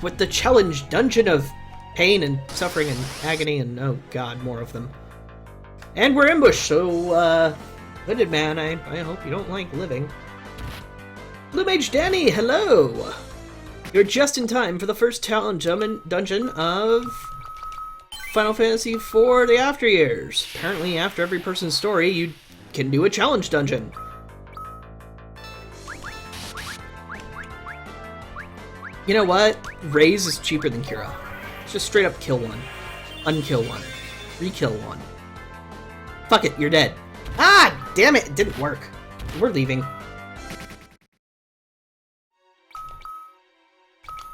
with the challenge dungeon of pain and suffering and agony and, oh god, more of them. And we're ambushed, so, Hooded Man, I hope you don't like living. Blue Mage Danny, hello! You're just in time for the first challenge dungeon of Final Fantasy IV The After Years. Apparently, after every person's story, you can do a challenge dungeon. You know what? Raze is cheaper than Kira. Just straight up kill one. Unkill one. Re-kill one. Fuck it, you're dead. Ah! Damn it, it didn't work. We're leaving.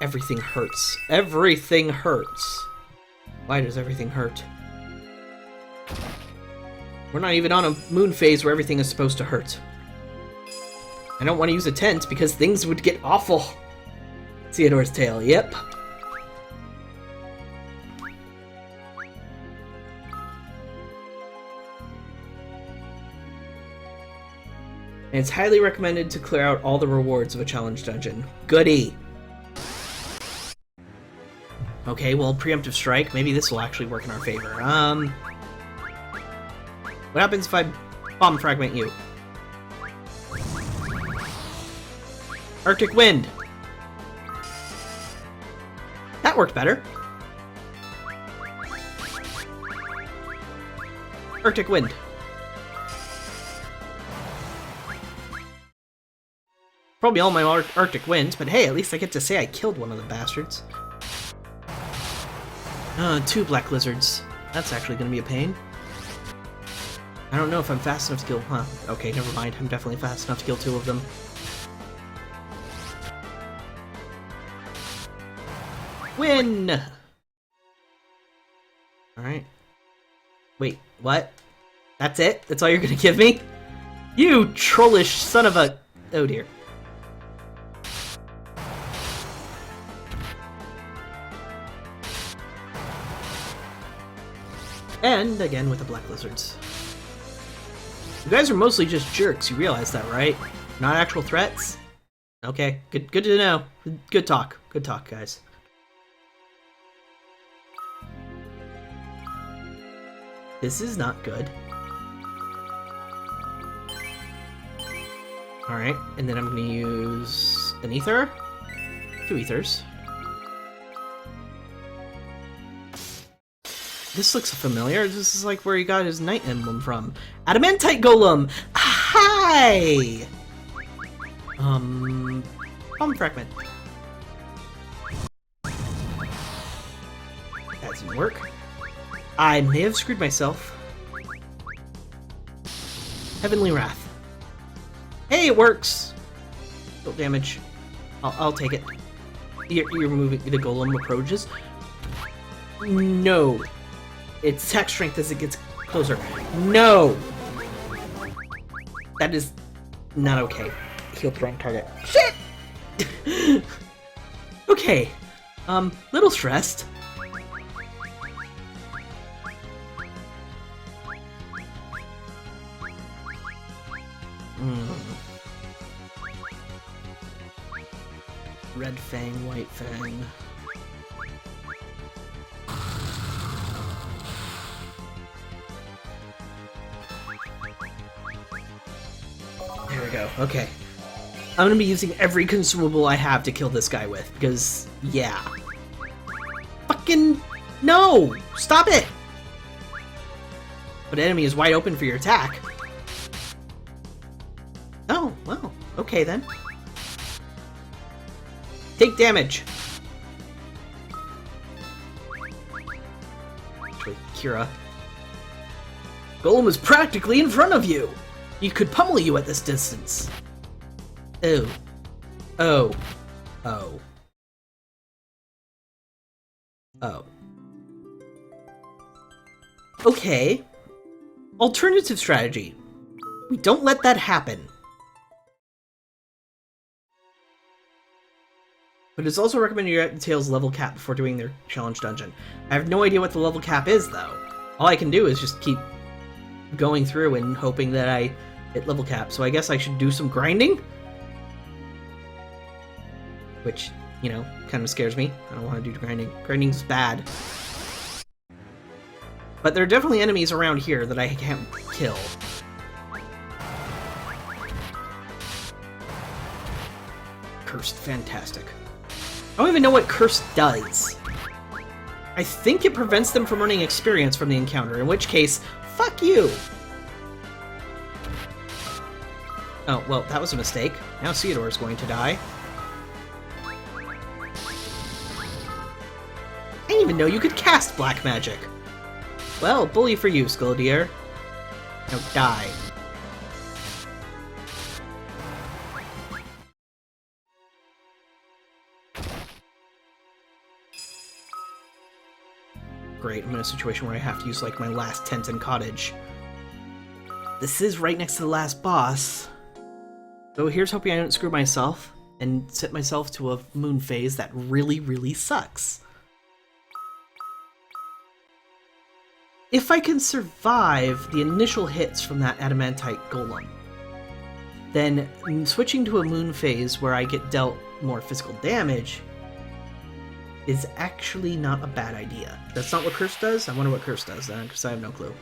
Everything hurts. Everything hurts. Why does everything hurt? We're not even on a moon phase where everything is supposed to hurt. I don't want to use a tent because things would get awful. Theodore's Tale, yep. And it's highly recommended to clear out all the rewards of a challenge dungeon. Goody! Okay, well, preemptive strike. Maybe this will actually work in our favor. What happens if I bomb fragment you? Arctic Wind! That worked better. Arctic Wind. Probably all my Arctic Winds, but hey, at least I get to say I killed one of the bastards. 2 Black Lizards. That's actually gonna be a pain. I don't know if I'm fast enough to kill... Huh, okay, never mind. I'm definitely fast enough to kill 2 of them. Win! Alright. Wait, what? That's it? That's all you're gonna give me? You trollish son of a... Oh dear. And again with the Black Lizards. You guys are mostly just jerks, you realize that, right? Not actual threats? Okay, good to know. Good talk, guys. This is not good. Alright, and then I'm gonna use an ether? 2 ethers. This looks familiar. This is like where he got his Knight Emblem from. Adamantite Golem! Hi! Bomb Fragment. That didn't work. I may have screwed myself. Heavenly Wrath. Hey, it works! Deal damage. I'll take it. You're moving the golem approaches. No. Its attack strength as it gets closer. No! That is not okay. Healed the wrong target. Shit! Okay. Little stressed. Red Fang, White Fang. There we go, okay. I'm gonna be using every consumable I have to kill this guy with, because, yeah. Fucking... No! Stop it! But enemy is wide open for your attack. Oh, well, okay then. Take damage! Actually, Kira. Golem is practically in front of you! He could pummel you at this distance. Oh. Oh. Oh. Oh. Okay. Alternative strategy. We don't let that happen. But it's also recommended you get the Tails level cap before doing their challenge dungeon. I have no idea what the level cap is, though. All I can do is just keep going through and hoping that I hit level cap. So I guess I should do some grinding? Which, you know, kind of scares me. I don't want to do grinding. Grinding's bad. But there are definitely enemies around here that I can't kill. Cursed, fantastic. I don't even know what Cursed does. I think it prevents them from earning experience from the encounter, in which case, fuck you! Oh, well, that was a mistake. Now Theodore is going to die. I didn't even know you could cast black magic! Well, bully for you, Skulldeer. Now die. Great, I'm in a situation where I have to use, like, my last tent and cottage. This is right next to the last boss. So here's hoping I don't screw myself and set myself to a moon phase that really, really sucks. If I can survive the initial hits from that adamantite golem, then switching to a moon phase where I get dealt more physical damage is actually not a bad idea. That's not what Curse does? I wonder what Curse does then, because I have no clue.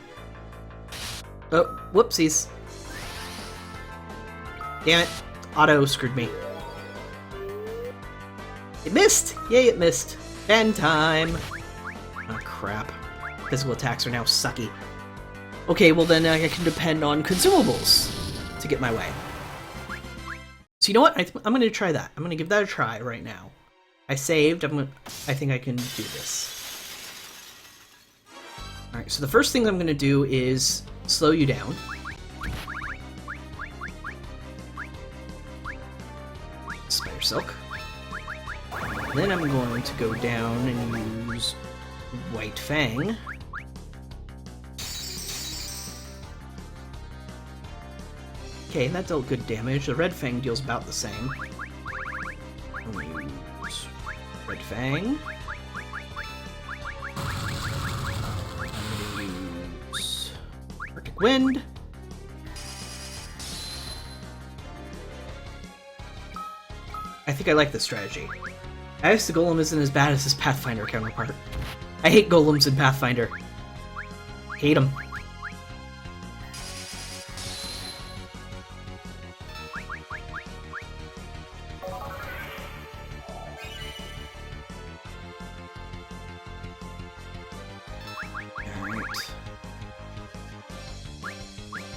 Oh, whoopsies. Damn it. Auto screwed me. It missed! Yay, it missed. End time! Oh, crap. Physical attacks are now sucky. Okay, well then I can depend on consumables to get my way. So you know what? I'm gonna try that. I'm gonna give that a try right now. I saved. I think I can do this. Alright, so the first thing I'm gonna do is slow you down. Spider Silk. Then I'm going to go down and use White Fang. Okay, that dealt good damage. The Red Fang deals about the same. I'm gonna use Red Fang. I'm gonna use Arctic Wind. I think I like this strategy. I guess the Golem isn't as bad as his Pathfinder counterpart. I hate Golems in Pathfinder. Hate them. Alright.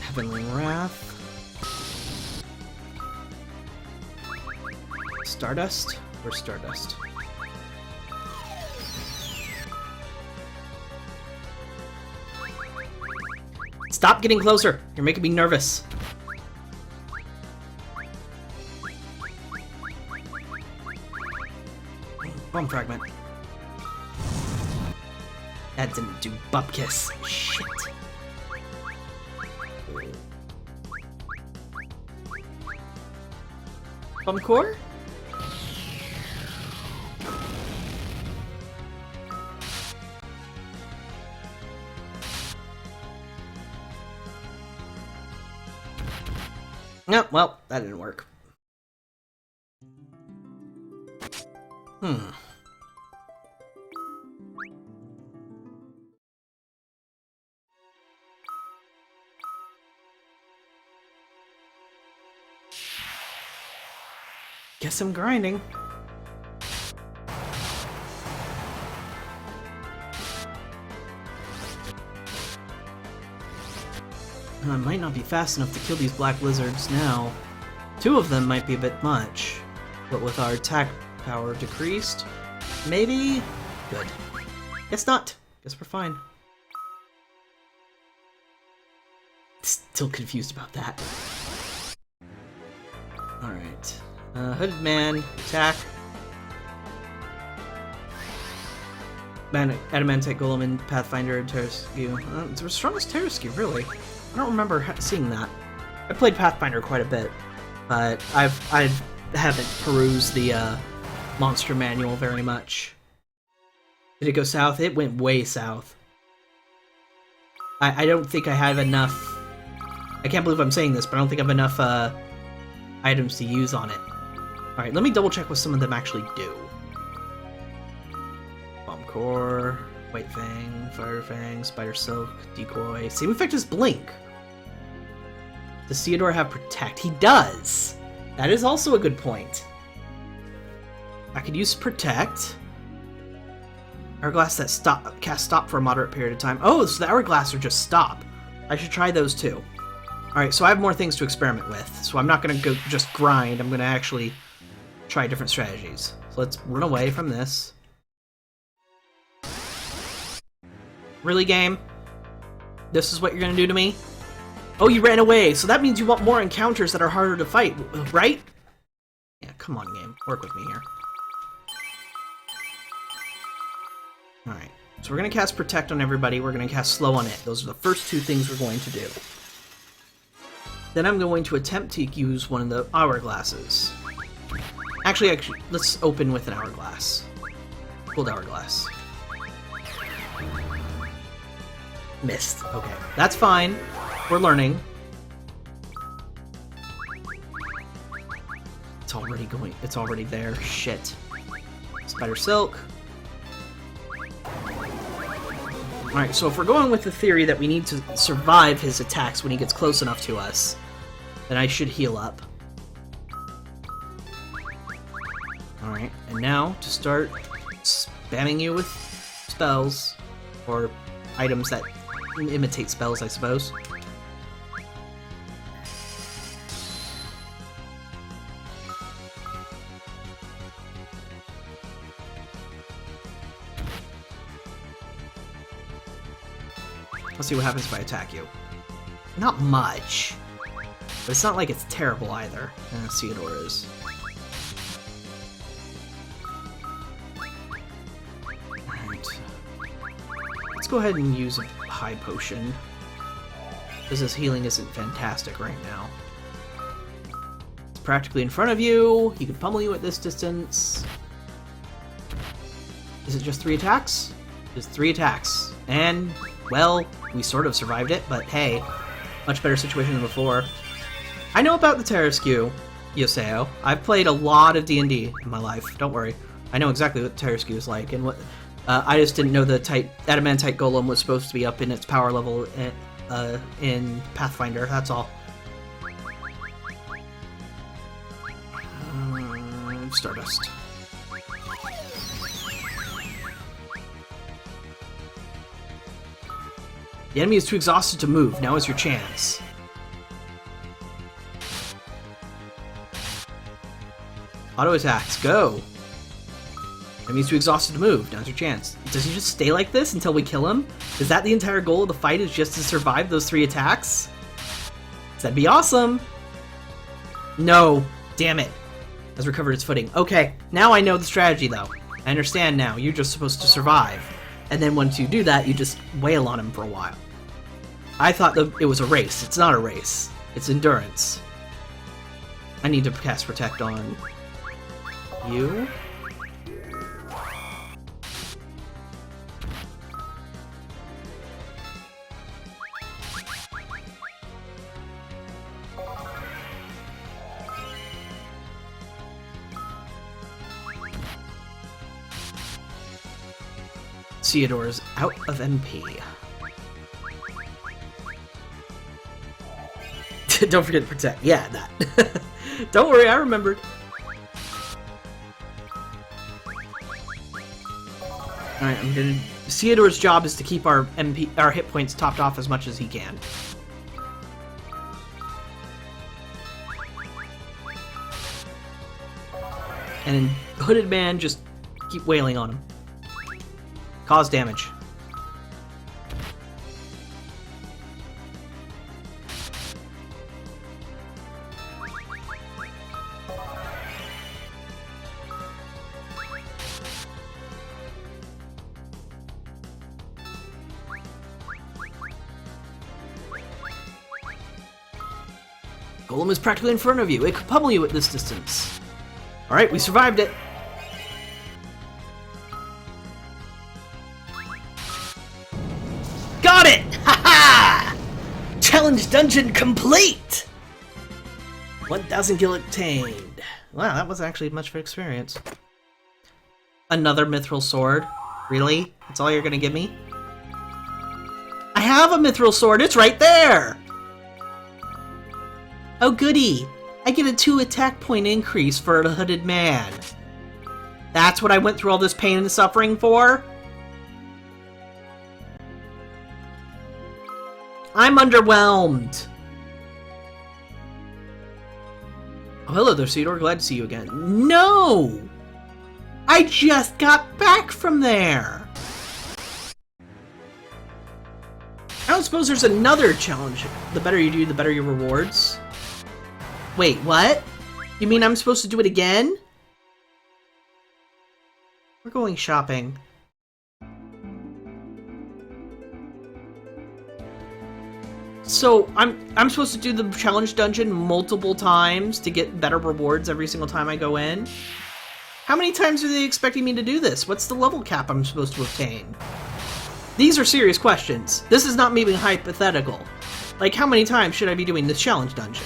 Heavenly Wrath. Stardust? Where's Stardust? Stop getting closer! You're making me nervous. Bomb Fragment. That didn't do Bupkis. Shit. Bomb Core? No, well, that didn't work. Guess I'm grinding. I might not be fast enough to kill these black lizards now. 2 of them might be a bit much, but with our attack power decreased, maybe? Good. Guess not. Guess we're fine. Still confused about that. Alright. Hooded Man, attack. Adamantite Golem and Pathfinder and Terrasque. It's the strongest Terrasque, really. I don't remember seeing that. I played Pathfinder quite a bit, but I haven't perused the monster manual very much. Did it go south? It went way south. I don't think I have enough... I can't believe I'm saying this, but I don't think I have enough items to use on it. Alright, let me double check what some of them actually do. Bomb Core, White Fang, Fire Fang, Spider Silk, Decoy. Same effect as Blink. Does Theodore have Protect? He does! That is also a good point. I could use Protect. Hourglass that cast Stop for a moderate period of time. Oh, so the Hourglass are just Stop. I should try those too. Alright, so I have more things to experiment with. So I'm not going to go just grind. I'm going to actually try different strategies. So let's run away from this. Really, game? This is what you're going to do to me? Oh, you ran away, so that means you want more encounters that are harder to fight, right? Yeah, come on, game. Work with me here. Alright, so we're going to cast Protect on everybody, we're going to cast Slow on it. Those are the first two things we're going to do. Then I'm going to attempt to use one of the Hourglasses. Actually, let's open with an Hourglass. Gold Hourglass. Missed. Okay, that's fine. We're learning. It's already going. It's already there. Shit. Spider Silk. Alright, so if we're going with the theory that we need to survive his attacks when he gets close enough to us, then I should heal up. Alright, and now to start spamming you with spells, or items that imitate spells, I suppose. Let's see what happens if I attack you. Not much. But it's not like it's terrible either. Theodore is. Alright. Let's go ahead and use a high potion. Because his healing isn't fantastic right now. It's practically in front of you. He can pummel you at this distance. Is it just 3 attacks? Just 3 attacks. And, well, we sort of survived it, but hey, much better situation than before. I know about the Tarrasque, Yoseo. I've played a lot of D&D in my life. Don't worry. I know exactly what the Tarrasque is like, and what I just didn't know the Adamantite Golem was supposed to be up in its power level in Pathfinder, that's all. Stardust. The enemy is too exhausted to move. Now is your chance. Auto attacks, go! Enemy is too exhausted to move. Now's your chance. Does he just stay like this until we kill him? Is that the entire goal of the fight, is just to survive those 3 attacks? That'd be awesome! No! Damn it! Has recovered its footing. Okay, now I know the strategy though. I understand now. You're just supposed to survive. And then once you do that, you just wail on him for a while. I thought it was a race. It's not a race. It's endurance. I need to cast Protect on you. Theodore is out of MP. Don't forget to Protect. Yeah, that. Don't worry, I remembered. Alright, I'm gonna... Theodore's job is to keep our hit points topped off as much as he can. And Hooded Man, just keep wailing on him. Cause damage. Golem is practically in front of you. It could pummel you at this distance. Alright, we survived it. Got it! Ha-ha! Challenge dungeon complete! 1,000 gil obtained. Wow, that was actually much of an experience. Another mithril sword. Really? That's all you're gonna give me? I have a mithril sword, it's right there! Oh goody! I get a 2 attack point increase for a hooded man. That's what I went through all this pain and suffering for? I'm underwhelmed. Oh, hello there, Cedar. Glad to see you again. No! I just got back from there! I don't suppose there's another challenge. The better you do, the better your rewards. Wait, what? You mean I'm supposed to do it again? We're going shopping. So, I'm supposed to do the challenge dungeon multiple times to get better rewards every single time I go in? How many times are they expecting me to do this? What's the level cap I'm supposed to obtain? These are serious questions. This is not me being hypothetical. Like, how many times should I be doing this challenge dungeon?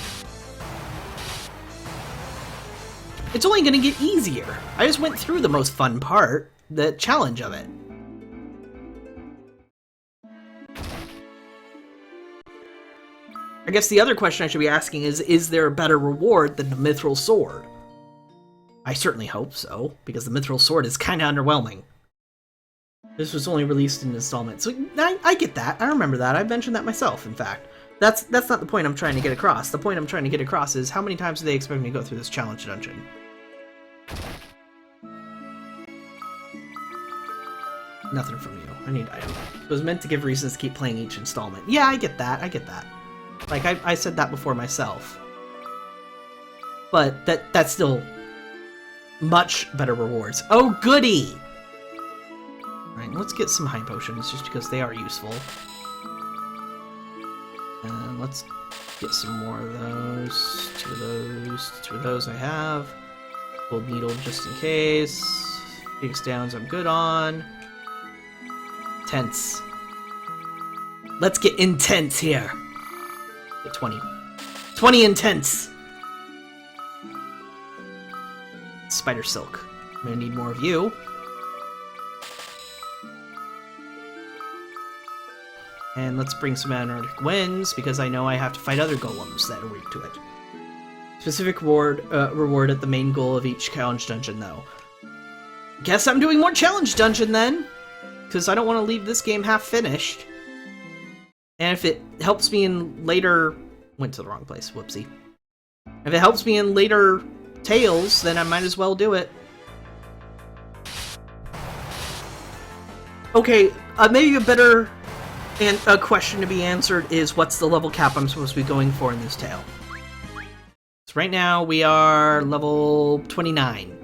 It's only gonna get easier. I just went through the most fun part, the challenge of it. I guess the other question I should be asking is there a better reward than the Mithril Sword? I certainly hope so, because the Mithril Sword is kinda underwhelming. This was only released in installments, so I get that. I remember that. I mentioned that myself, in fact. That's not the point I'm trying to get across. The point I'm trying to get across is how many times do they expect me to go through this challenge dungeon? Nothing from you. I need item. It was meant to give reasons to keep playing each installment. Yeah, I get that. I get that. Like, I said that before myself. But that's still much better rewards. Oh, goody! Alright, let's get some high potions, just because they are useful. And let's get some more of those. Two of those I have. Gold needle just in case. Phoenix Downs I'm good on. Tense. Let's get intense here. Get 20. 20 intense! Spider Silk. I'm gonna need more of you. And let's bring some Antarctic Winds, because I know I have to fight other golems that are weak to it. Specific reward at the main goal of each challenge dungeon, though. Guess I'm doing more challenge dungeon, then! Because I don't want to leave this game half-finished. And if it helps me in later... Went to the wrong place, whoopsie. If it helps me in later tales, then I might as well do it. Okay, maybe a better a question to be answered is what's the level cap I'm supposed to be going for in this tale? So right now we are level 29.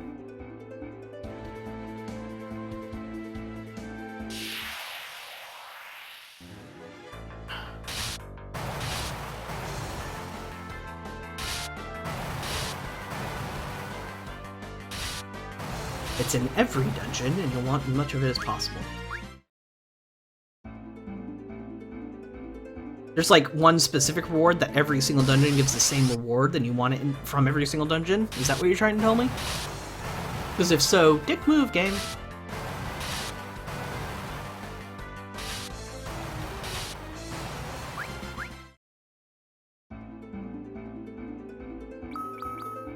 It's in every dungeon, and you'll want as much of it as possible. There's like one specific reward that every single dungeon gives the same reward, and you want it from every single dungeon? Is that what you're trying to tell me? Because if so, dick move, game.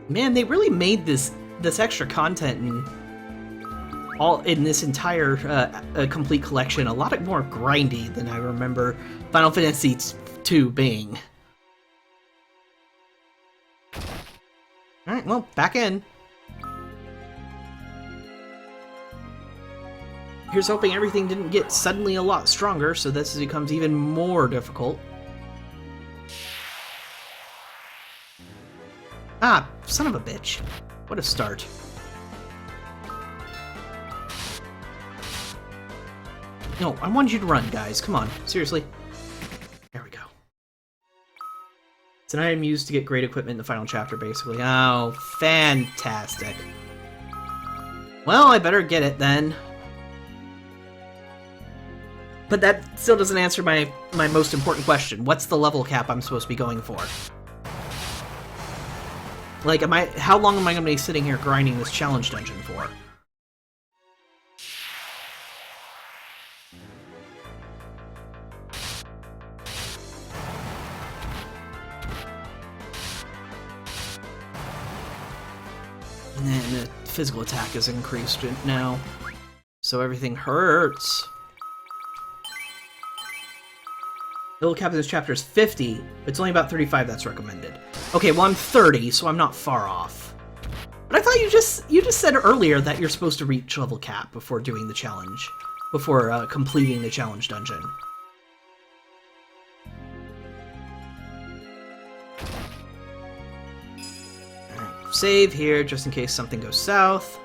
Man, they really made this extra content and all in this entire complete collection a lot more grindy than I remember Final Fantasy II being. Alright, well, back in. Here's hoping everything didn't get suddenly a lot stronger, so this becomes even more difficult. Ah, son of a bitch. What a start. No, I wanted you to run, guys. Come on. Seriously. There we go. It's an item used to get great equipment in the final chapter, basically. Oh, fantastic. Well, I better get it, then. But that still doesn't answer my most important question. What's the level cap I'm supposed to be going for? Like, how long am I going to be sitting here grinding this challenge dungeon for? And then the physical attack is increased now. So everything hurts. Little cap in this chapter is 50. It's only about 35 that's recommended. Okay, well I'm 30, so I'm not far off. But I thought you just said earlier that you're supposed to reach level cap before doing the challenge. Before completing the challenge dungeon. Alright, save here just in case something goes south.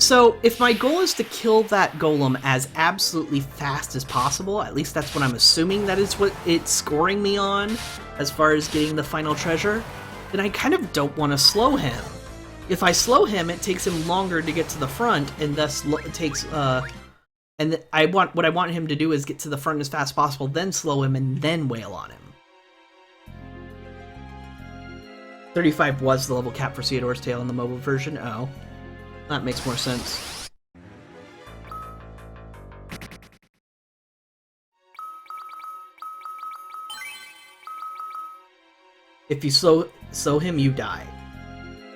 So, if my goal is to kill that golem as absolutely fast as possible, at least that's what I'm assuming that is what it's scoring me on, as far as getting the final treasure, then I kind of don't want to slow him. If I slow him, it takes him longer to get to the front, and thus it takes, what I want him to do is get to the front as fast as possible, then slow him, and then wail on him. 35 was the level cap for Theodore's Tale in the mobile version. Oh. That makes more sense. If you slow him, you die.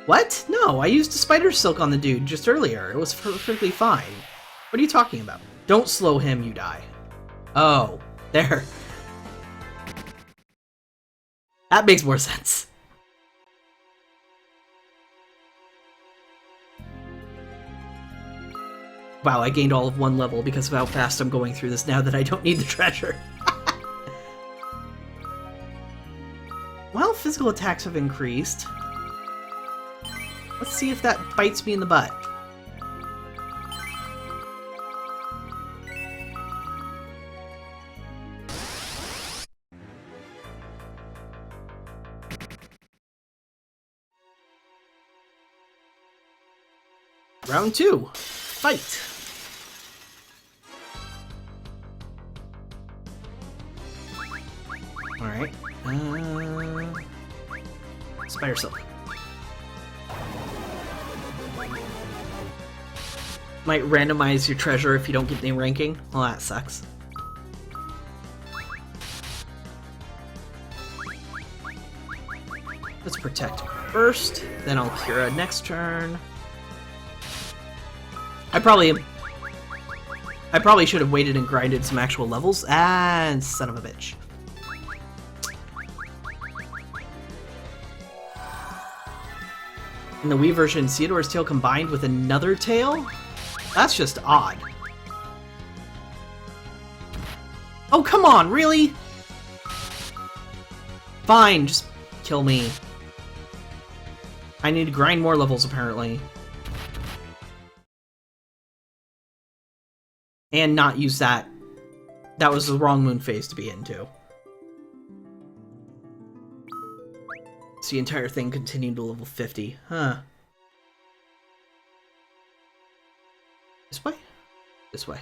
What? No, I used a spider silk on the dude just earlier. It was perfectly fine. What are you talking about? Don't slow him, you die. Oh, there. That makes more sense. Wow, I gained all of 1 level because of how fast I'm going through this now that I don't need the treasure. Well, physical attacks have increased. Let's see if that bites me in the butt. Round 2. Fight! Alright. Spider Silk. Might randomize your treasure if you don't get any ranking. Well, that sucks. Let's protect first, then I'll Cura next turn. I probably should have waited and grinded some actual levels. Ah, son of a bitch. In the Wii version, Theodore's Tale combined with another tale? That's just odd. Oh, come on, really? Fine, just kill me. I need to grind more levels, apparently. And not use that. That was the wrong moon phase to be into. So the entire thing continued to level 50. Huh. This way? This way.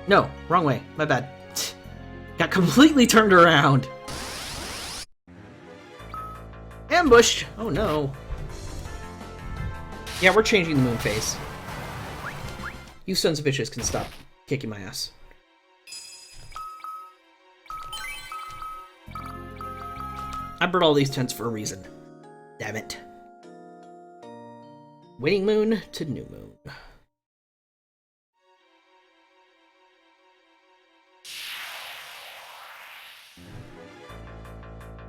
No, wrong way. My bad. Got completely turned around. Ambushed! Oh no. Yeah, we're changing the moon phase. You sons of bitches can stop kicking my ass. I brought all these tents for a reason. Damn it. Waning moon to new moon.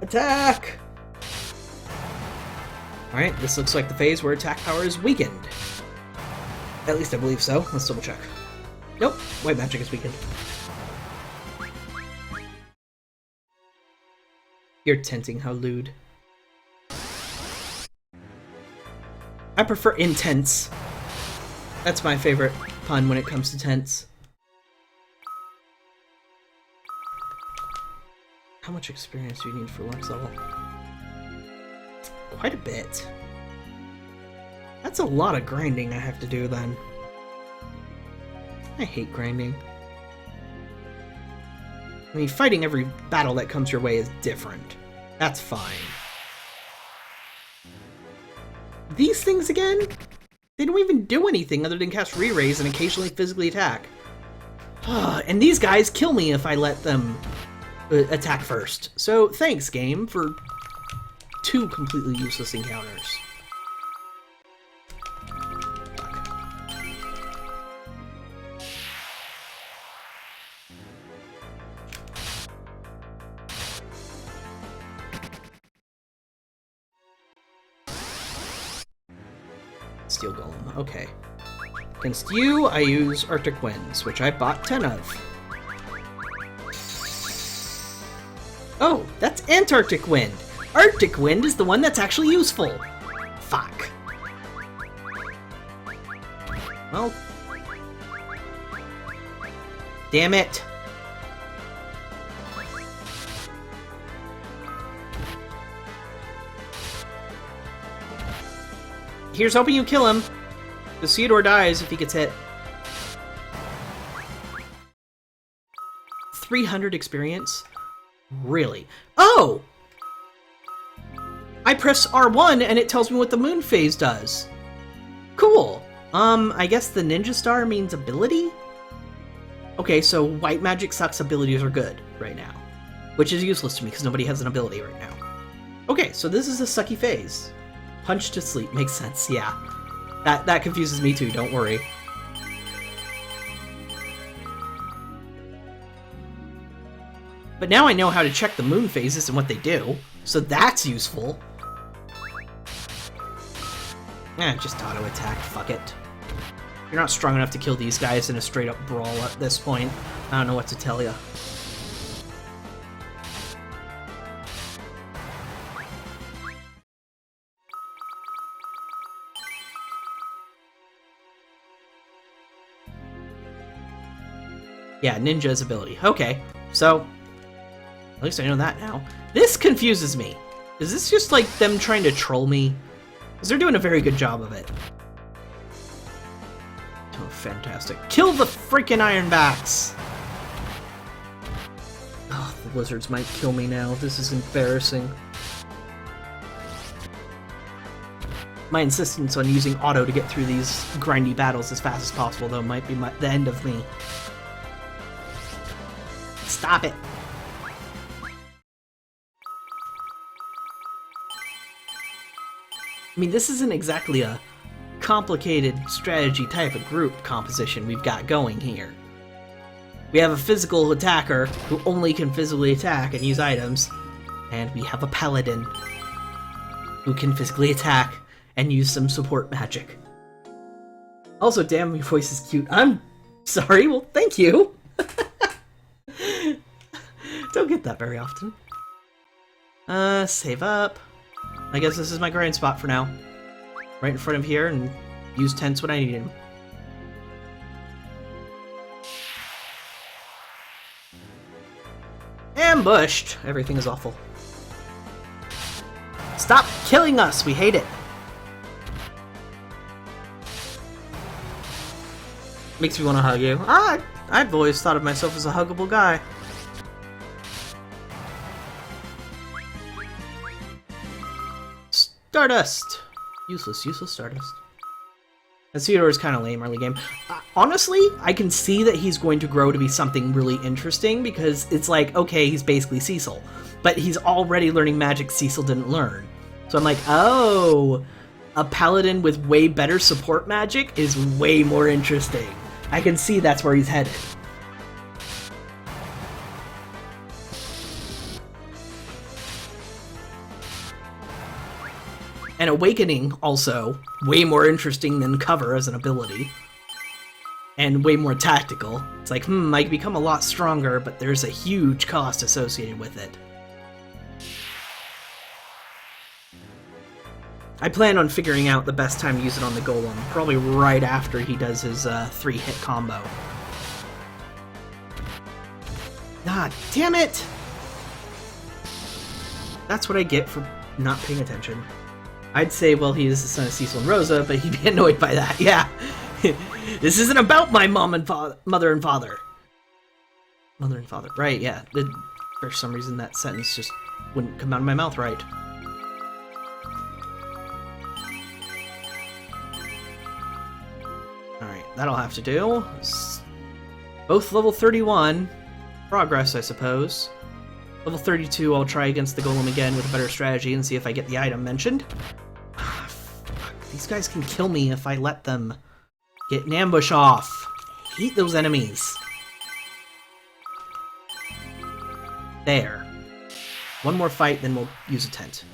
Attack! Alright, this looks like the phase where attack power is weakened. At least I believe so. Let's double check. Nope, white magic is weakened. You're tenting, how lewd. I prefer intense. That's my favorite pun when it comes to tents. How much experience do you need for Lux level? Quite a bit. That's a lot of grinding I have to do then. I hate grinding. I mean, fighting every battle that comes your way is different. That's fine. These things again? They don't even do anything other than cast re-raise and occasionally physically attack. And these guys kill me if I let them attack first. So thanks, game, for 2 completely useless encounters. Steel Golem, okay. Against you, I use Arctic Winds, which I bought 10 of. Oh, that's Antarctic Wind! Arctic Wind is the one that's actually useful! Fuck. Well... damn it! Here's hoping you kill him. The Theodore dies if he gets hit. 300 experience? Really? Oh! I press R1 and it tells me what the moon phase does. Cool. I guess the ninja star means ability? Okay, so white magic sucks abilities are good right now. Which is useless to me because nobody has an ability right now. Okay, so this is a sucky phase. Punch to sleep makes sense, yeah. That confuses me too, don't worry. But now I know how to check the moon phases and what they do, so that's useful. Just auto-attack, fuck it. You're not strong enough to kill these guys in a straight-up brawl at this point. I don't know what to tell you. Yeah, ninja's ability. Okay, so at least I know that now. This confuses me. Is this just like them trying to troll me? Because they're doing a very good job of it. Oh, fantastic. Kill the freaking Ironbacks! Oh, the lizards might kill me now. This is embarrassing. My insistence on using auto to get through these grindy battles as fast as possible, though, might be the end of me. Stop it! I mean, this isn't exactly a complicated strategy type of group composition we've got going here. We have a physical attacker who only can physically attack and use items, and we have a paladin who can physically attack and use some support magic. Also, damn, your voice is cute. I'm sorry, well, thank you! Don't get that very often. Save up. I guess this is my grind spot for now. Right in front of here, and use tents when I need him. Ambushed! Everything is awful. Stop killing us! We hate it! Makes me want to hug you. I've always thought of myself as a huggable guy. Stardust! Useless Stardust. And Theodore is kind of lame early game. Honestly, I can see that he's going to grow to be something really interesting because it's like, okay, he's basically Cecil. But he's already learning magic Cecil didn't learn. So I'm like, oh, a paladin with way better support magic is way more interesting. I can see that's where he's headed. And Awakening, also, way more interesting than Cover as an ability. And way more tactical. It's like, I can become a lot stronger, but there's a huge cost associated with it. I plan on figuring out the best time to use it on the Golem, probably right after he does his 3-hit combo. Ah, damn it! That's what I get for not paying attention. I'd say, well, he is the son of Cecil and Rosa, but he'd be annoyed by that, yeah. This isn't about my mother and father. Mother and father, right, yeah. For some reason that sentence just wouldn't come out of my mouth right. Alright, that'll have to do. Both level 31. Progress, I suppose. Level 32, I'll try against the Golem again with a better strategy and see if I get the item mentioned. Fuck. These guys can kill me if I let them get an ambush off. I hate those enemies. There. One more fight, then we'll use a tent.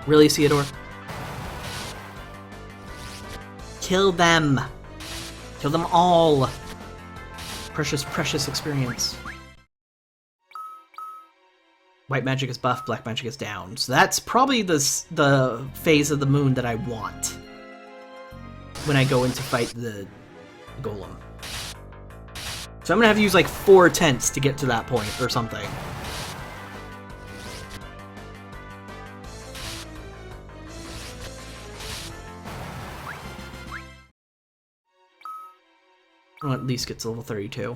Really, Theodore? Kill them! Kill them all! Precious, precious experience. White magic is buff, black magic is down. So that's probably the phase of the moon that I want when I go in to fight the Golem. So I'm gonna have to use like 4 tents to get to that point or something. I'll at least get to level 32.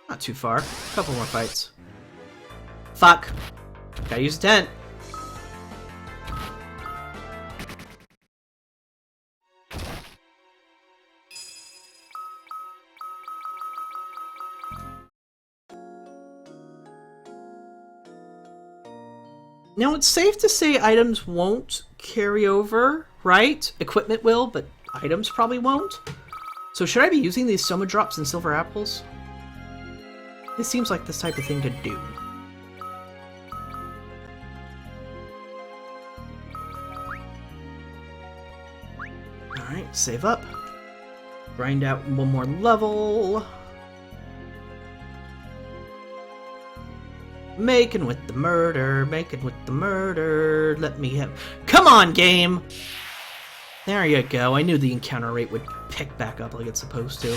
Not too far. A couple more fights. Fuck. Gotta use a tent. Now, it's safe to say items won't carry over, right? Equipment will, but items probably won't. So should I be using these Soma Drops and Silver Apples? This seems like this type of thing to do. Alright, save up. Grind out one more level. Making with the murder, making with the murder. Let me have... Come on, game! There you go. I knew the encounter rate would pick back up like it's supposed to.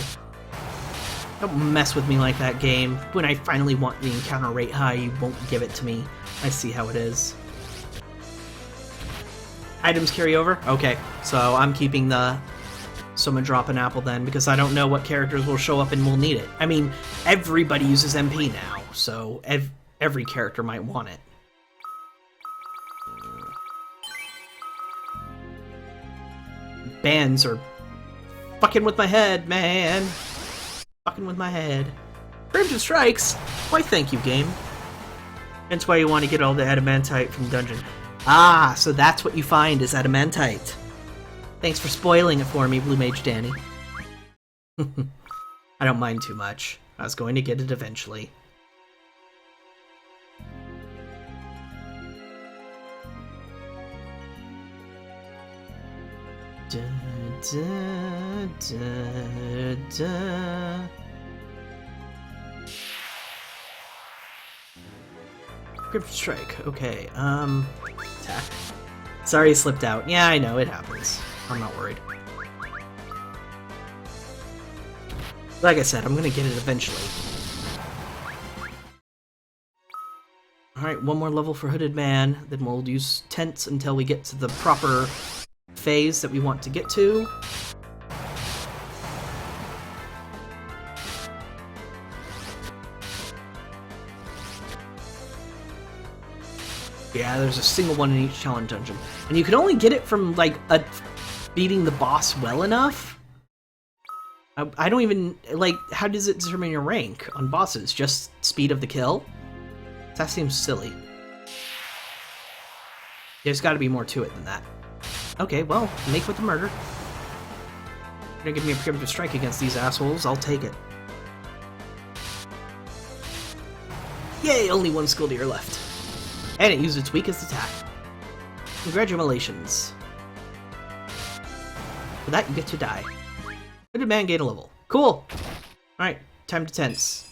Don't mess with me like that, game. When I finally want the encounter rate high, you won't give it to me. I see how it is. Items carry over? Okay, so I'm keeping the Soma Drop and Apple then, because I don't know what characters will show up and will need it. I mean, everybody uses MP now, so every character might want it. Bands are fucking with my head, man. Fucking with my head. Preemptive strikes? Why, thank you, game. That's why you want to get all the adamantite from the dungeon. Ah, so that's what you find is adamantite. Thanks for spoiling it for me, Blue Mage Danny. I don't mind too much. I was going to get it eventually. Da, da, da, da. Grip strike. Okay. Attack. Sorry, slipped out. Yeah, I know it happens. I'm not worried. Like I said, I'm gonna get it eventually. Alright, one more level for Hooded Man, then we'll use tents until we get to the proper phase that we want to get to. Yeah, there's a single one in each challenge dungeon. And you can only get it from, like, beating the boss well enough. I don't even, like, how does it determine your rank on bosses? Just speed of the kill? That seems silly. There's gotta be more to it than that. Okay, well, make with the murder. You're gonna give me a preemptive strike against these assholes, I'll take it. Yay, only one skill tier left. And it used its weakest attack. Congratulations. For that, you get to die. Hooded Man gain a level. Cool! Alright, time to tense.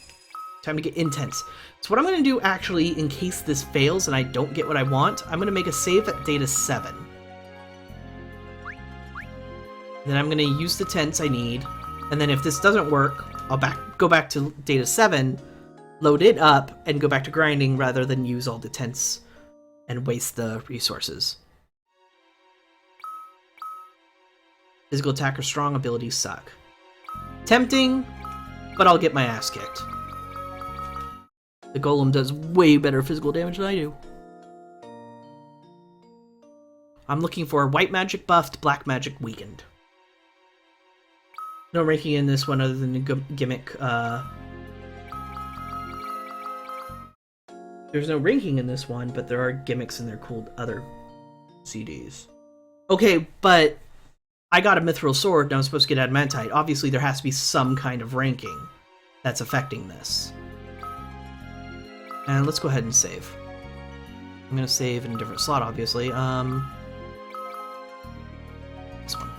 Time to get intense. So what I'm gonna do, actually, in case this fails and I don't get what I want, I'm gonna make a save at Data 7. Then I'm gonna use the tents I need, and then if this doesn't work, I'll go back to Data 7, load it up, and go back to grinding rather than use all the tents and waste the resources. Physical attack or strong abilities suck. Tempting, but I'll get my ass kicked. The golem does way better physical damage than I do. I'm looking for white magic buffed, black magic weakened. No ranking in this one other than the gimmick. There's no ranking in this one, but there are gimmicks in their cool other CDs. Okay, but I got a mithril sword and I was supposed to get adamantite. Obviously, there has to be some kind of ranking that's affecting this. And let's go ahead and save. I'm gonna save in a different slot, obviously. This one.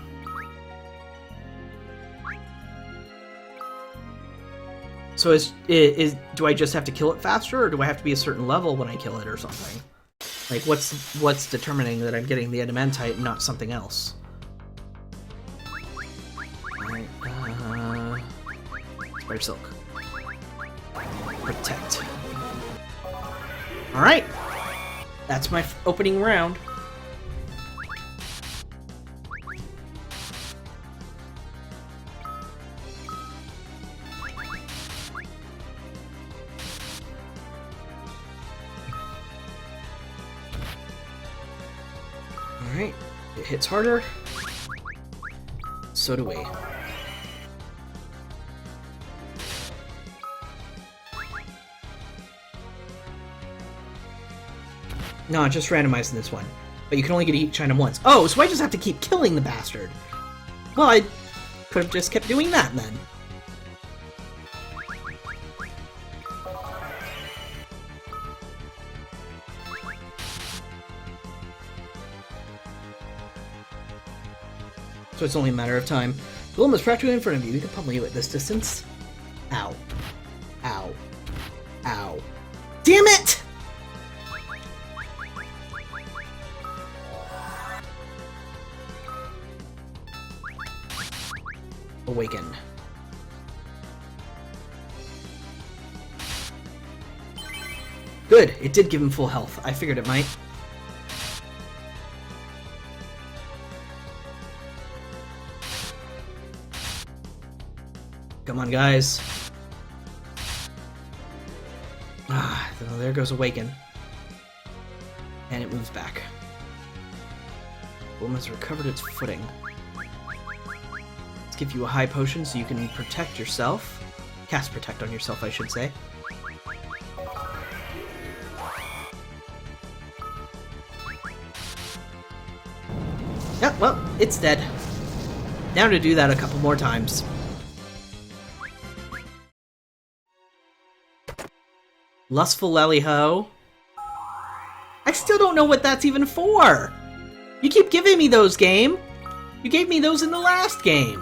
So do I just have to kill it faster, or do I have to be a certain level when I kill it, or something? Like, what's determining that I'm getting the adamantite and not something else? Alright, Spider Silk. Protect. Alright! That's my opening round. Alright, it hits harder. So do we. No, just randomizing this one. But you can only get each item once. Oh, so I just have to keep killing the bastard. Well, I could have just kept doing that then. So it's only a matter of time. The golem is practically in front of you. You can pummel you at this distance. Ow. Ow. Ow. Damn it! Awaken. Good, it did give him full health. I figured it might. Come on, guys. Ah, there goes Awaken. And it moves back. Golem has recovered its footing. Let's give you a high potion so you can protect yourself. Cast Protect on yourself, I should say. Yeah, well, it's dead. Down to do that a couple more times. Lustful Lally-Ho. I still don't know what that's even for! You keep giving me those, game! You gave me those in the last game!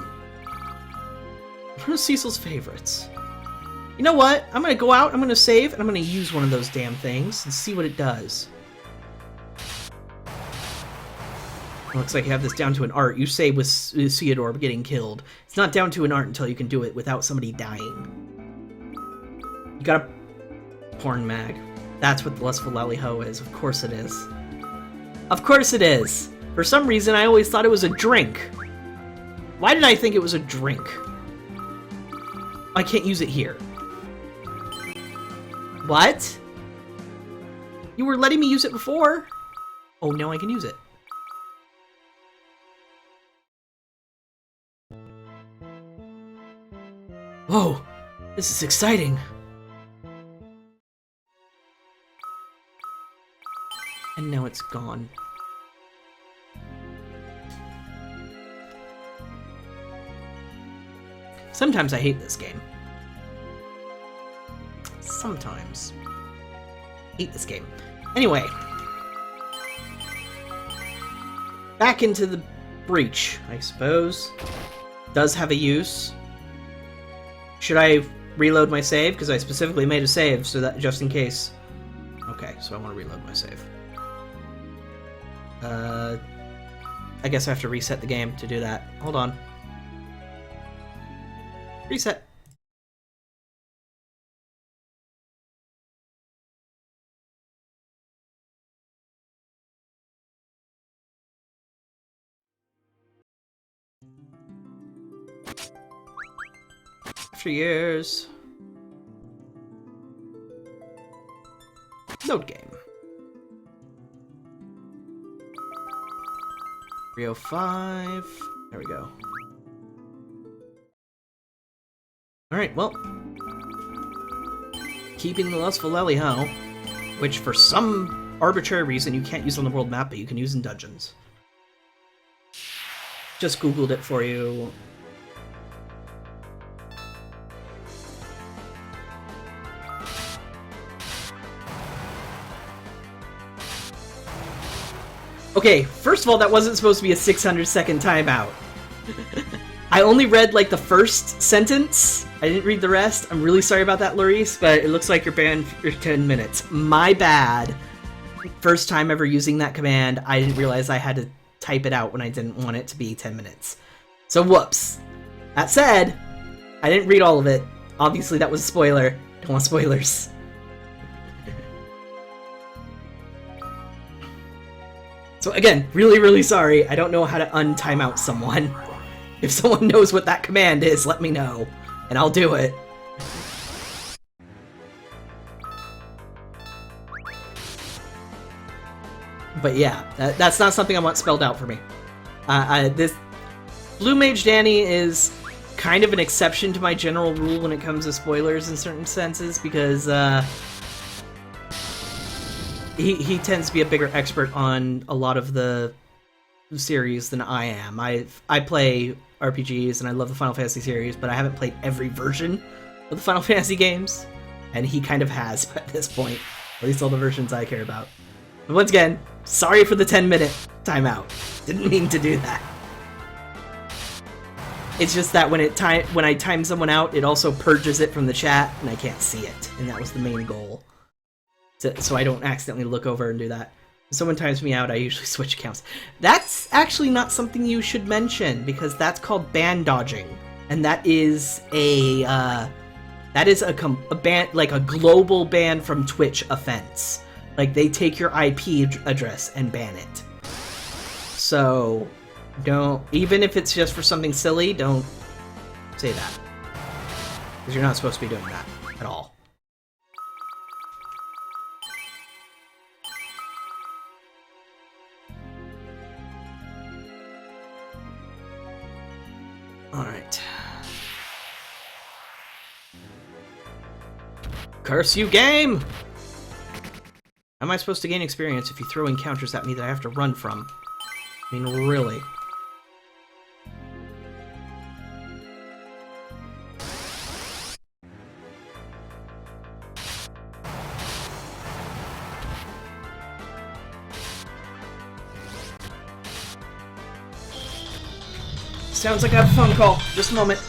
One of Cecil's favorites. You know what? I'm gonna go out, I'm gonna save, and I'm gonna use one of those damn things and see what it does. Looks like you have this down to an art. You say with Theodore getting killed. It's not down to an art until you can do it without somebody dying. You gotta... Porn mag. That's what the Lustful Lally-Ho is. Of course it is. Of course it is! For some reason, I always thought it was a drink. Why did I think it was a drink? I can't use it here. What? You were letting me use it before? Oh, now I can use it. Whoa! This is exciting! And now it's gone. Sometimes I hate this game. Sometimes. Hate this game. Anyway. Back into the breach, I suppose. Does have a use. Should I reload my save? Because I specifically made a save, so that just in case. Okay, so I want to reload my save. I guess I have to reset the game to do that. Hold on. Reset. for years. Note game. 305. There we go. Alright, well. Keeping the Lustful Lely-Ho, which for some arbitrary reason you can't use on the world map, but you can use in dungeons. Just googled it for you. Okay, first of all, that wasn't supposed to be a 600-second timeout. I only read, like, the first sentence. I didn't read the rest. I'm really sorry about that, Larice, but it looks like you're banned for 10 minutes. My bad. First time ever using that command, I didn't realize I had to type it out when I didn't want it to be 10 minutes. So, whoops. That said, I didn't read all of it. Obviously, that was a spoiler. Don't want spoilers. So again, really, really sorry. I don't know how to untime out someone. If someone knows what that command is, let me know, and I'll do it. But yeah, that's not something I want spelled out for me. This Blue Mage Danny is kind of an exception to my general rule when it comes to spoilers in certain senses, because he tends to be a bigger expert on a lot of the series than I am. I play RPGs and I love the Final Fantasy series, but I haven't played every version of the Final Fantasy games, and he kind of has at this point. At least all the versions I care about. But once again, sorry for the 10-minute timeout. Didn't mean to do that. It's just that when I time someone out, it also purges it from the chat, and I can't see it, and that was the main goal. So I don't accidentally look over and do that. If someone times me out, I usually switch accounts. That's actually not something you should mention, because that's called ban dodging, and that is a ban, like a global ban from Twitch offense. Like, they take your IP address and ban it. So don't, even if it's just for something silly, don't say that, because you're not supposed to be doing that at all. Alright. Curse you, game! How am I supposed to gain experience if you throw encounters at me that I have to run from? I mean, really? Sounds like I have a phone call. Just a moment.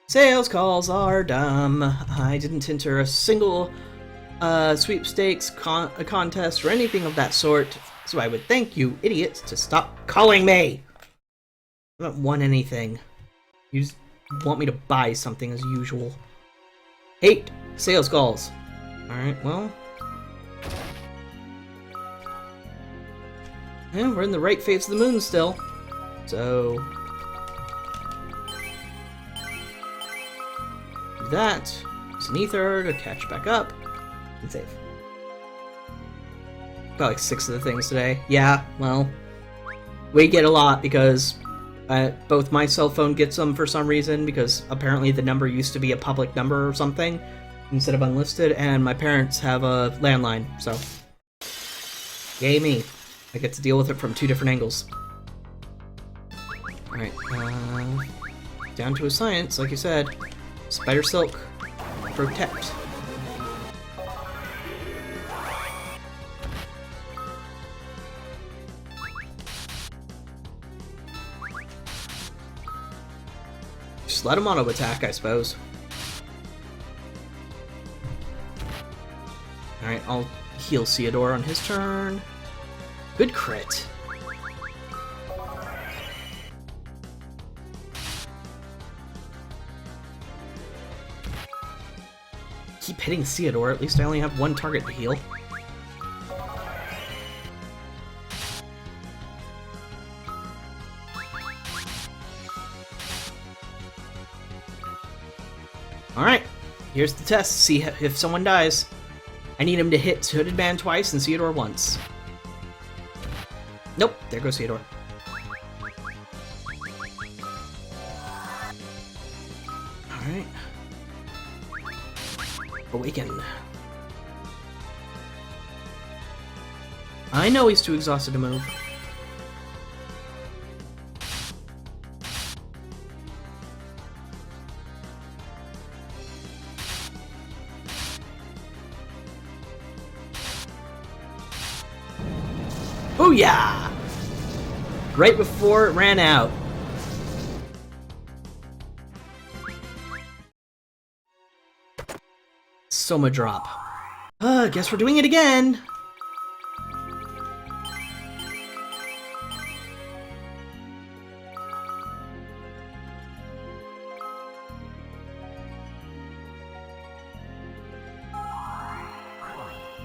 Sales calls are dumb. I didn't enter a single sweepstakes contest or anything of that sort, so I would thank you idiots to stop calling me. I haven't won anything. You just want me to buy something as usual. Hate sales calls. Alright, well. Yeah, we're in the right phase of the moon still. So do that. Use an ether to catch back up. And save. Got like 6 of the things today. Yeah, well, we get a lot because both my cell phone gets them for some reason, because apparently the number used to be a public number or something instead of unlisted, and my parents have a landline, so yay me. I get to deal with it from 2 different angles. Alright, down to a science, like you said. Spider Silk, protect. Just let him auto attack, I suppose. Alright, I'll heal Theodore on his turn. Good crit. Keep hitting Theodore, at least I only have one target to heal. Alright, here's the test, see if someone dies. I need him to hit Hooded Man twice and Theodore once. Nope, there goes Theodore. Alright. Awaken. I know he's too exhausted to move. Booyah! Right before it ran out. Soma drop. Guess we're doing it again.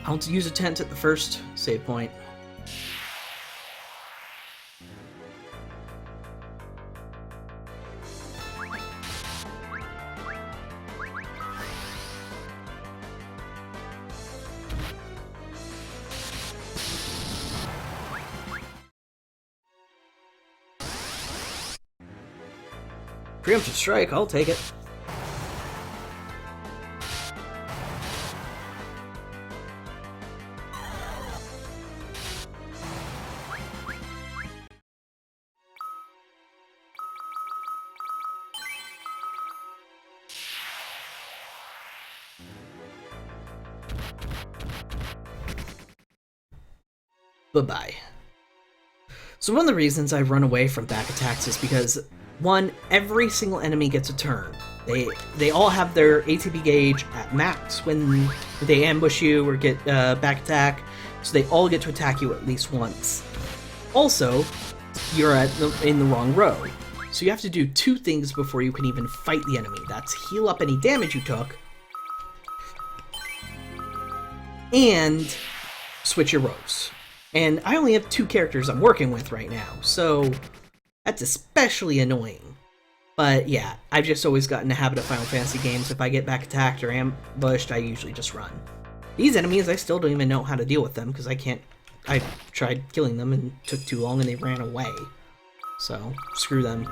I'll use a tent at the first save point. Preemptive strike, I'll take it. Bye-bye. So one of the reasons I run away from back attacks is because, one, every single enemy gets a turn. They all have their ATB gauge at max when they ambush you or get back attack, so they all get to attack you at least once. Also, you're in the wrong row, so you have to do two things before you can even fight the enemy. That's heal up any damage you took, and switch your rows. And I only have two characters I'm working with right now, so that's especially annoying. But yeah, I've just always gotten in the habit of Final Fantasy games. If I get back attacked or ambushed, I usually just run. These enemies, I still don't even know how to deal with them, because I tried killing them and took too long and they ran away. So, screw them.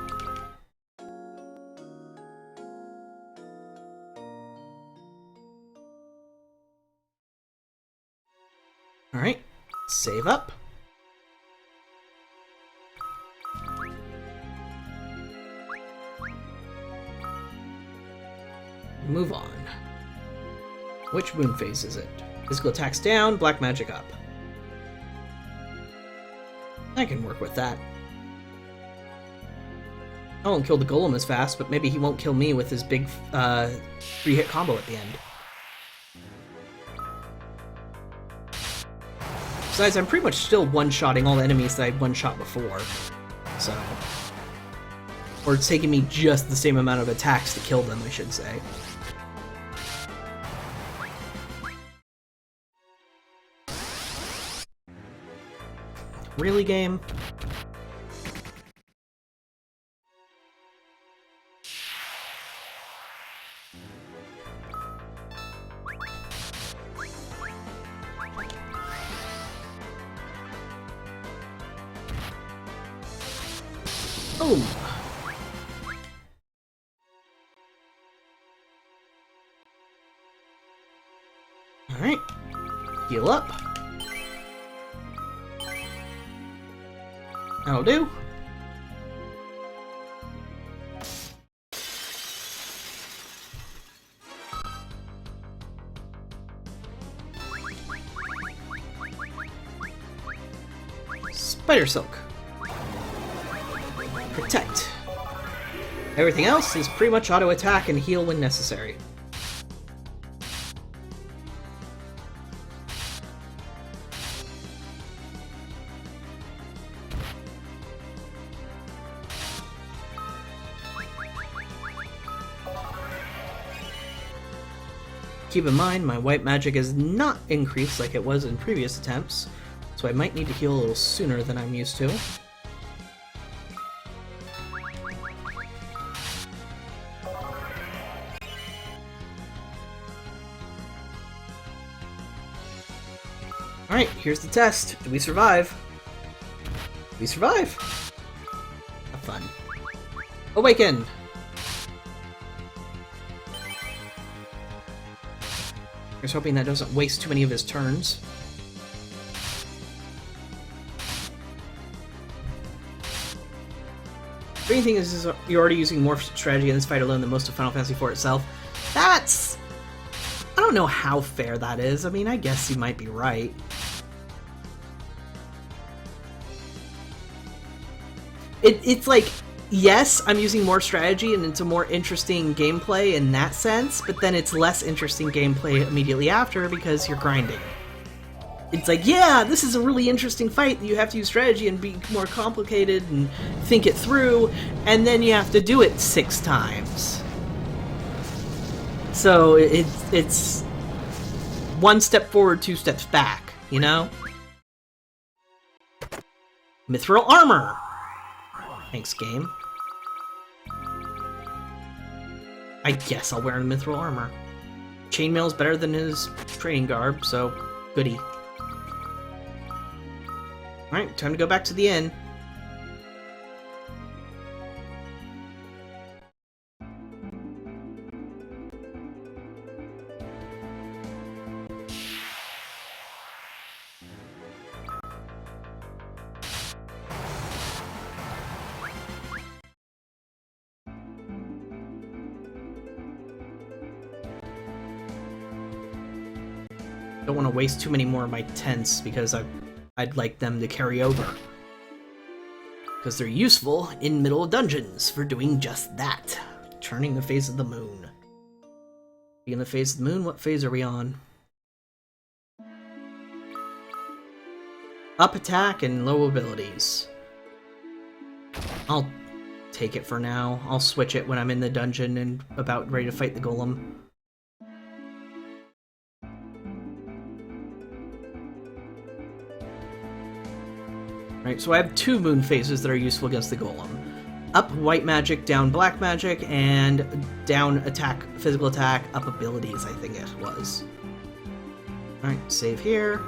Alright, save up. Move on. Which moon phase is it? Physical attacks down, black magic up. I can work with that. I won't kill the golem as fast, but maybe he won't kill me with his big 3-hit combo at the end. Besides, I'm pretty much still one-shotting all the enemies that I'd one-shot before, so... Or it's taking me just the same amount of attacks to kill them, I should say. Really, game? Boom! Alright. Heal up. That'll do. Spider Silk. Protect. Everything else is pretty much auto attack and heal when necessary. Keep in mind, my white magic is not increased like it was in previous attempts, so I might need to heal a little sooner than I'm used to. Alright, here's the test. Do we survive? We survive! Have fun. Awaken! Just hoping that doesn't waste too many of his turns. The main thing is you're already using more strategy in this fight alone than most of Final Fantasy IV itself. That's... I don't know how fair that is. I mean, I guess you might be right. It's like, yes, I'm using more strategy and it's a more interesting gameplay in that sense, but then it's less interesting gameplay immediately after because you're grinding. It's like, yeah, this is a really interesting fight that you have to use strategy and be more complicated and think it through, and then you have to do it 6 times. So it's 1 step forward, 2 steps back, you know? Mithril armor! Thanks, game. I guess I'll wear mithril armor. Chainmail's better than his training garb, so goody. Alright, time to go back to the inn. Don't want to waste too many more of my tents because I'd like them to carry over. Because they're useful in middle dungeons for doing just that. Turning the phase of the moon. In the phase of the moon, what phase are we on? Up attack and low abilities. I'll take it for now. I'll switch it when I'm in the dungeon and about ready to fight the golem. Right, so I have 2 moon phases that are useful against the golem. Up white magic, down black magic, and down attack, physical attack, up abilities, I think it was. Alright, save here.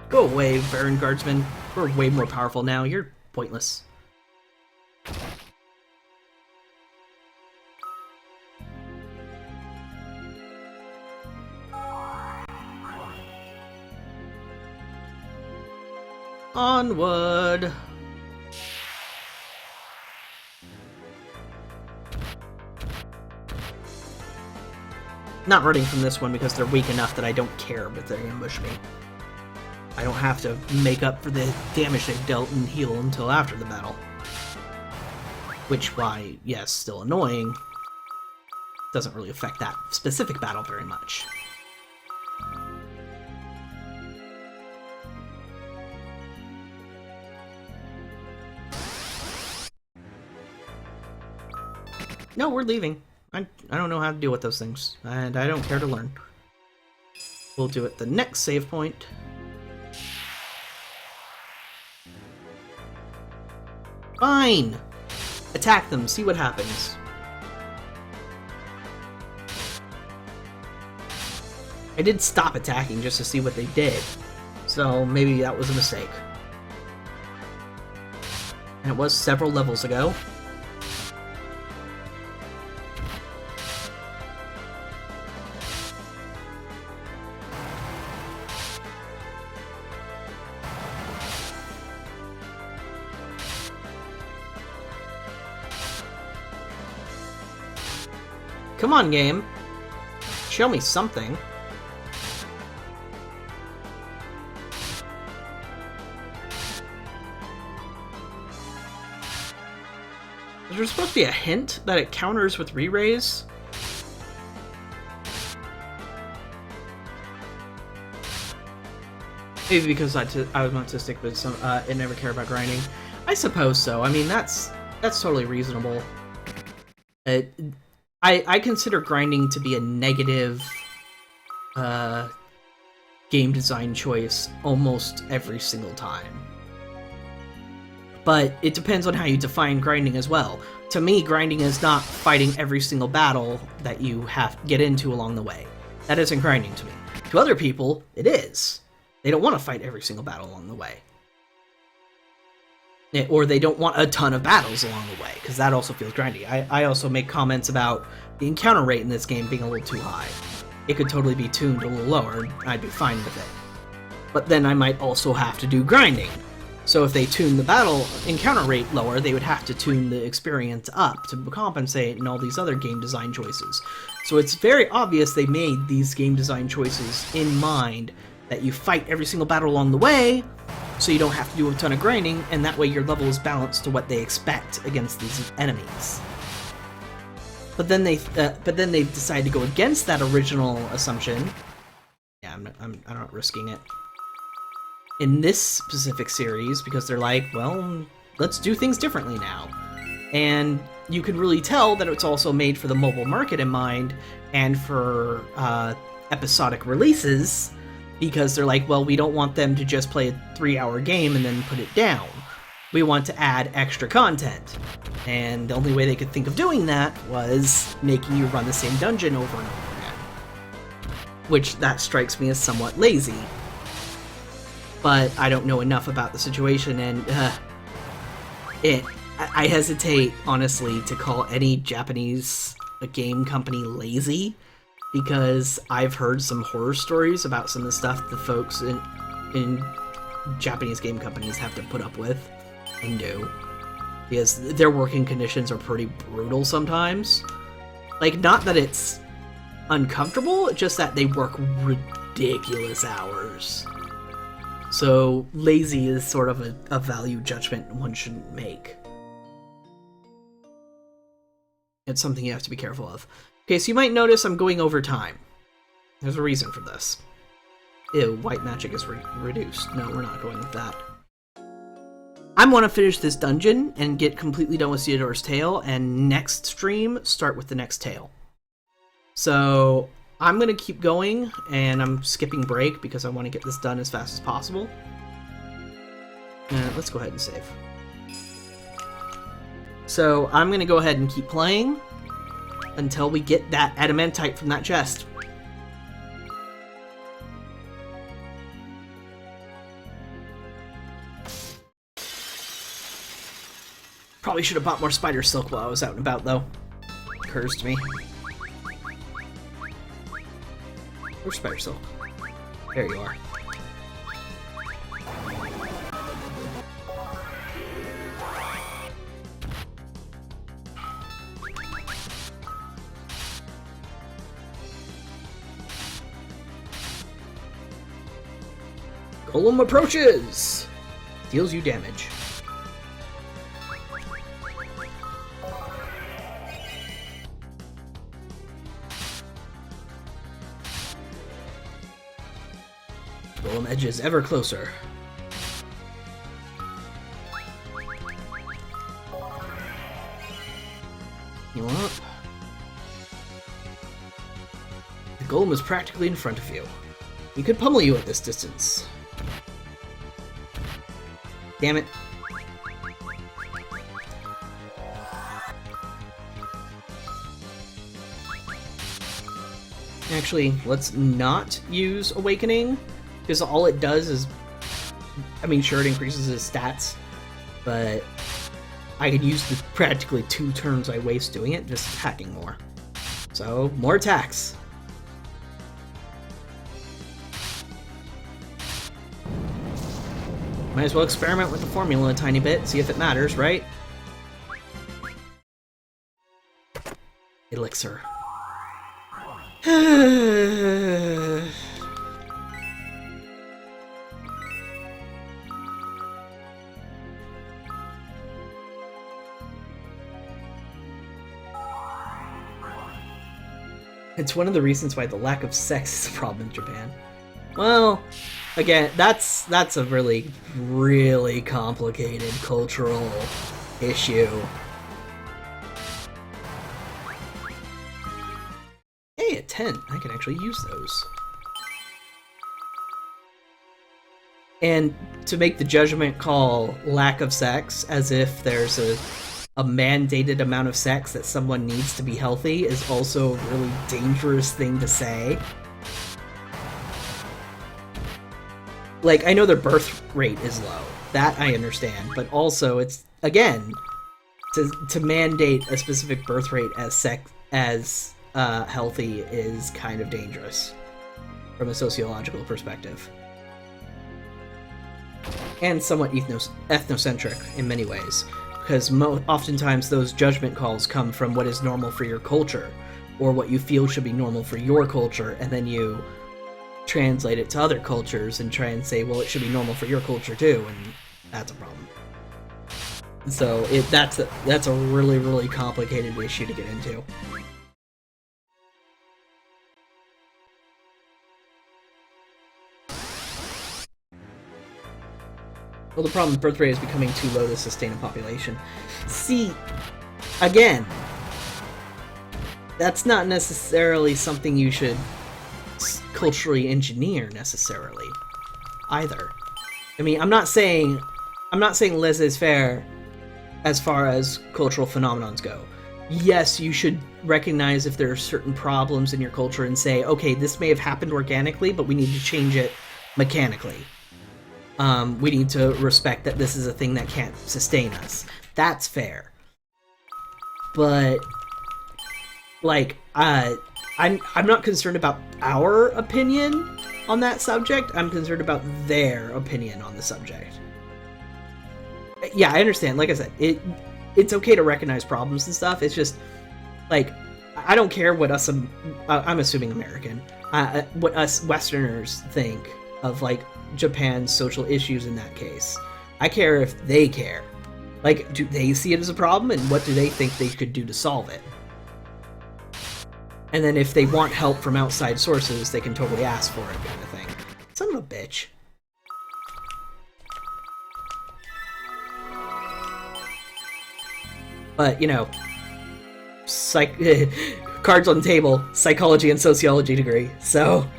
Go away, Baron Guardsman. We're way more powerful now. You're pointless. Onward! Not running from this one because they're weak enough that I don't care if they ambush me. I don't have to make up for the damage they've dealt and heal until after the battle. Which, why, yes, still annoying, doesn't really affect that specific battle very much. No, we're leaving. I don't know how to deal with those things, and I don't care to learn. We'll do it the next save point. Fine! Attack them, see what happens. I did stop attacking just to see what they did, so maybe that was a mistake. And it was several levels ago. Come on, game. Show me something. Is there supposed to be a hint that it counters with re-raise? Maybe because I was autistic, but I never care about grinding. I suppose so. I mean, that's totally reasonable. I consider grinding to be a negative game design choice almost every single time. But it depends on how you define grinding as well. To me, grinding is not fighting every single battle that you have to get into along the way. That isn't grinding to me. To other people, it is. They don't want to fight every single battle along the way. Or they don't want a ton of battles along the way, because that also feels grindy. I also make comments about the encounter rate in this game being a little too high. It could totally be tuned a little lower, and I'd be fine with it. But then I might also have to do grinding. So if they tune the battle encounter rate lower, they would have to tune the experience up to compensate and all these other game design choices. So it's very obvious they made these game design choices in mind that you fight every single battle along the way, so you don't have to do a ton of grinding, and that way your level is balanced to what they expect against these enemies. But then they decide to go against that original assumption. Yeah, I'm not risking it. In this specific series, because they're like, well, let's do things differently now. And you can really tell that it's also made for the mobile market in mind, and for episodic releases, because they're like, well, we don't want them to just play a 3-hour game and then put it down. We want to add extra content. And the only way they could think of doing that was making you run the same dungeon over and over again. Which, that strikes me as somewhat lazy. But I don't know enough about the situation, and I hesitate, honestly, to call any Japanese game company lazy, because I've heard some horror stories about some of the stuff the folks in Japanese game companies have to put up with and do, because their working conditions are pretty brutal sometimes. Like, not that it's uncomfortable, just that they work ridiculous hours. So lazy is sort of a value judgment one shouldn't make. It's something you have to be careful of. Okay, so you might notice I'm going over time. There's a reason for this. Ew, white magic is reduced. No, we're not going with that. I want to finish this dungeon and get completely done with Theodore's Tale, and next stream, start with the next tale. So I'm going to keep going, and I'm skipping break because I want to get this done as fast as possible. Let's go ahead and save. So I'm going to go ahead and keep playing until we get that adamantite from that chest. Probably should have bought more spider silk while I was out and about, though. Occurs to me. Where's spider silk? There you are. Golem approaches! Deals you damage. Golem edges ever closer. You want? The golem is practically in front of you. He could pummel you at this distance. Damn it. Actually, let's not use Awakening, because all it does is, I mean, sure, it increases his stats, but I could use the practically 2 turns I waste doing it, just attacking more. So, more attacks. Might as well experiment with the formula a tiny bit, see if it matters, right? Elixir. It's one of the reasons why the lack of sex is a problem in Japan. Well, again, that's a really, really complicated cultural issue. Hey, a tent. I can actually use those. And to make the judgment call lack of sex as if there's a mandated amount of sex that someone needs to be healthy is also a really dangerous thing to say. Like, I know their birth rate is low. That I understand. But also, it's, again, to mandate a specific birth rate as healthy is kind of dangerous from a sociological perspective. And somewhat ethnocentric in many ways, because oftentimes those judgment calls come from what is normal for your culture, or what you feel should be normal for your culture, and then you translate it to other cultures and try and say, well, it should be normal for your culture too, and that's a problem. So that's a really, really complicated issue to get into. Well, the problem with birth rate is becoming too low to sustain a population. See, again, that's not necessarily something you should culturally engineer necessarily, either. I mean, I'm not saying laissez-faire as far as cultural phenomenons go. Yes, you should recognize if there are certain problems in your culture and say, okay, this may have happened organically, but we need to change it mechanically. We need to respect that this is a thing that can't sustain us. That's fair. But, like, I'm not concerned about our opinion on that subject. I'm concerned about their opinion on the subject. Yeah, I understand. Like I said, it's okay to recognize problems and stuff. It's just, like, I don't care what us, I'm assuming American, what us Westerners think of, like, Japan's social issues in that case. I care if they care. Like, do they see it as a problem, and what do they think they could do to solve it? And then if they want help from outside sources, they can totally ask for it, kind of thing. Son of a bitch. But, you know, cards on the table, psychology and sociology degree, so...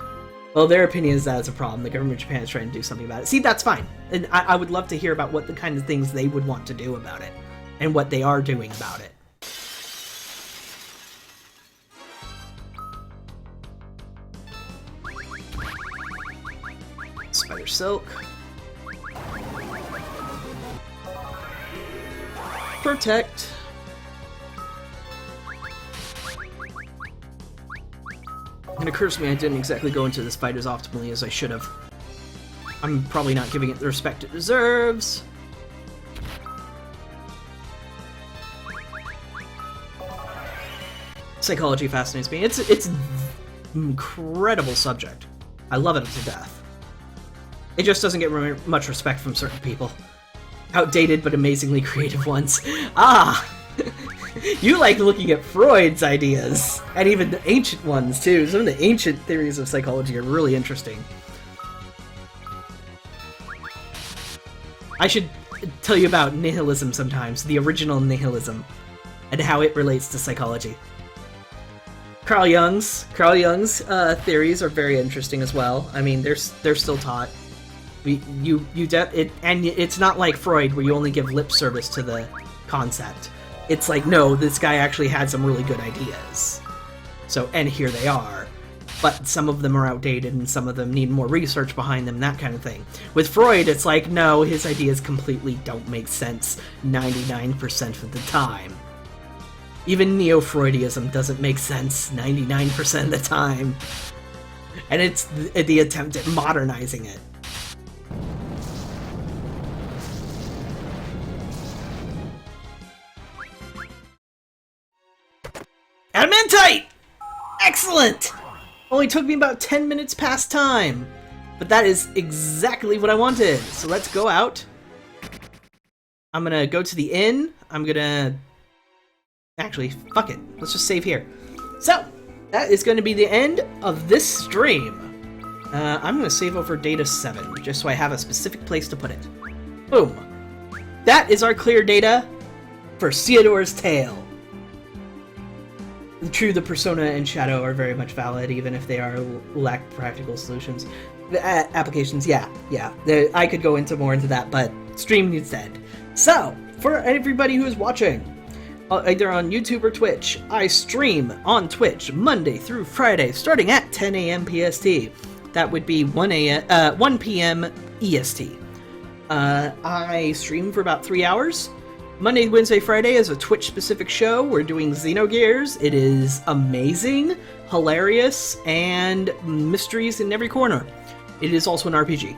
Well, their opinion is that it's a problem. The government of Japan is trying to do something about it. See, that's fine. And I would love to hear about what the kind of things they would want to do about it, and what they are doing about it. Spider Silk. Protect. It occurs to me I didn't exactly go into this fight as optimally as I should have. I'm probably not giving it the respect it deserves. Psychology fascinates me. It's an incredible subject. I love it to death. It just doesn't get much respect from certain people. Outdated but amazingly creative ones. Ah! You like looking at Freud's ideas, and even the ancient ones, too. Some of the ancient theories of psychology are really interesting. I should tell you about nihilism sometimes, the original nihilism, and how it relates to psychology. Carl Jung's theories are very interesting as well. I mean, they're still taught. And it's not like Freud, where you only give lip service to the concept. It's like, no, this guy actually had some really good ideas. So, and here they are. But some of them are outdated, and some of them need more research behind them, that kind of thing. With Freud, it's like, no, his ideas completely don't make sense 99% of the time. Even Neo-Freudism doesn't make sense 99% of the time. And it's the attempt at modernizing it. Adamantite! Excellent! Only took me about 10 minutes past time. But that is exactly what I wanted. So let's go out. I'm gonna go to the inn. I'm gonna... Actually, fuck it. Let's just save here. So, that is going to be the end of this stream. I'm going to save over data 7, just so I have a specific place to put it. Boom. That is our clear data for Ceodor's Tale. True, the Persona and Shadow are very much valid, even if they lack practical solutions. Applications, yeah. I could go more into that, but stream instead. So, for everybody who is watching, either on YouTube or Twitch, I stream on Twitch Monday through Friday, starting at 10 a.m. PST. That would be 1 p.m. EST. I stream for about 3 hours. Monday, Wednesday, Friday is a Twitch-specific show. We're doing Xenogears. It is amazing, hilarious, and mysteries in every corner. It is also an RPG.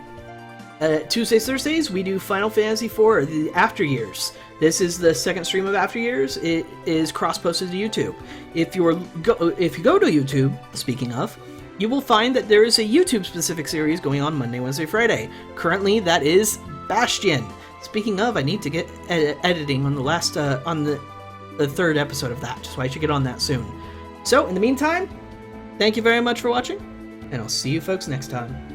Tuesdays, Thursdays, we do Final Fantasy IV, the After Years. This is the second stream of After Years. It is cross-posted to YouTube. If you go to YouTube, speaking of, you will find that there is a YouTube-specific series going on Monday, Wednesday, Friday. Currently, that is Bastion. Speaking of, I need to get editing on the last on the third episode of that, so I should get on that soon. So, in the meantime, thank you very much for watching, and I'll see you folks next time.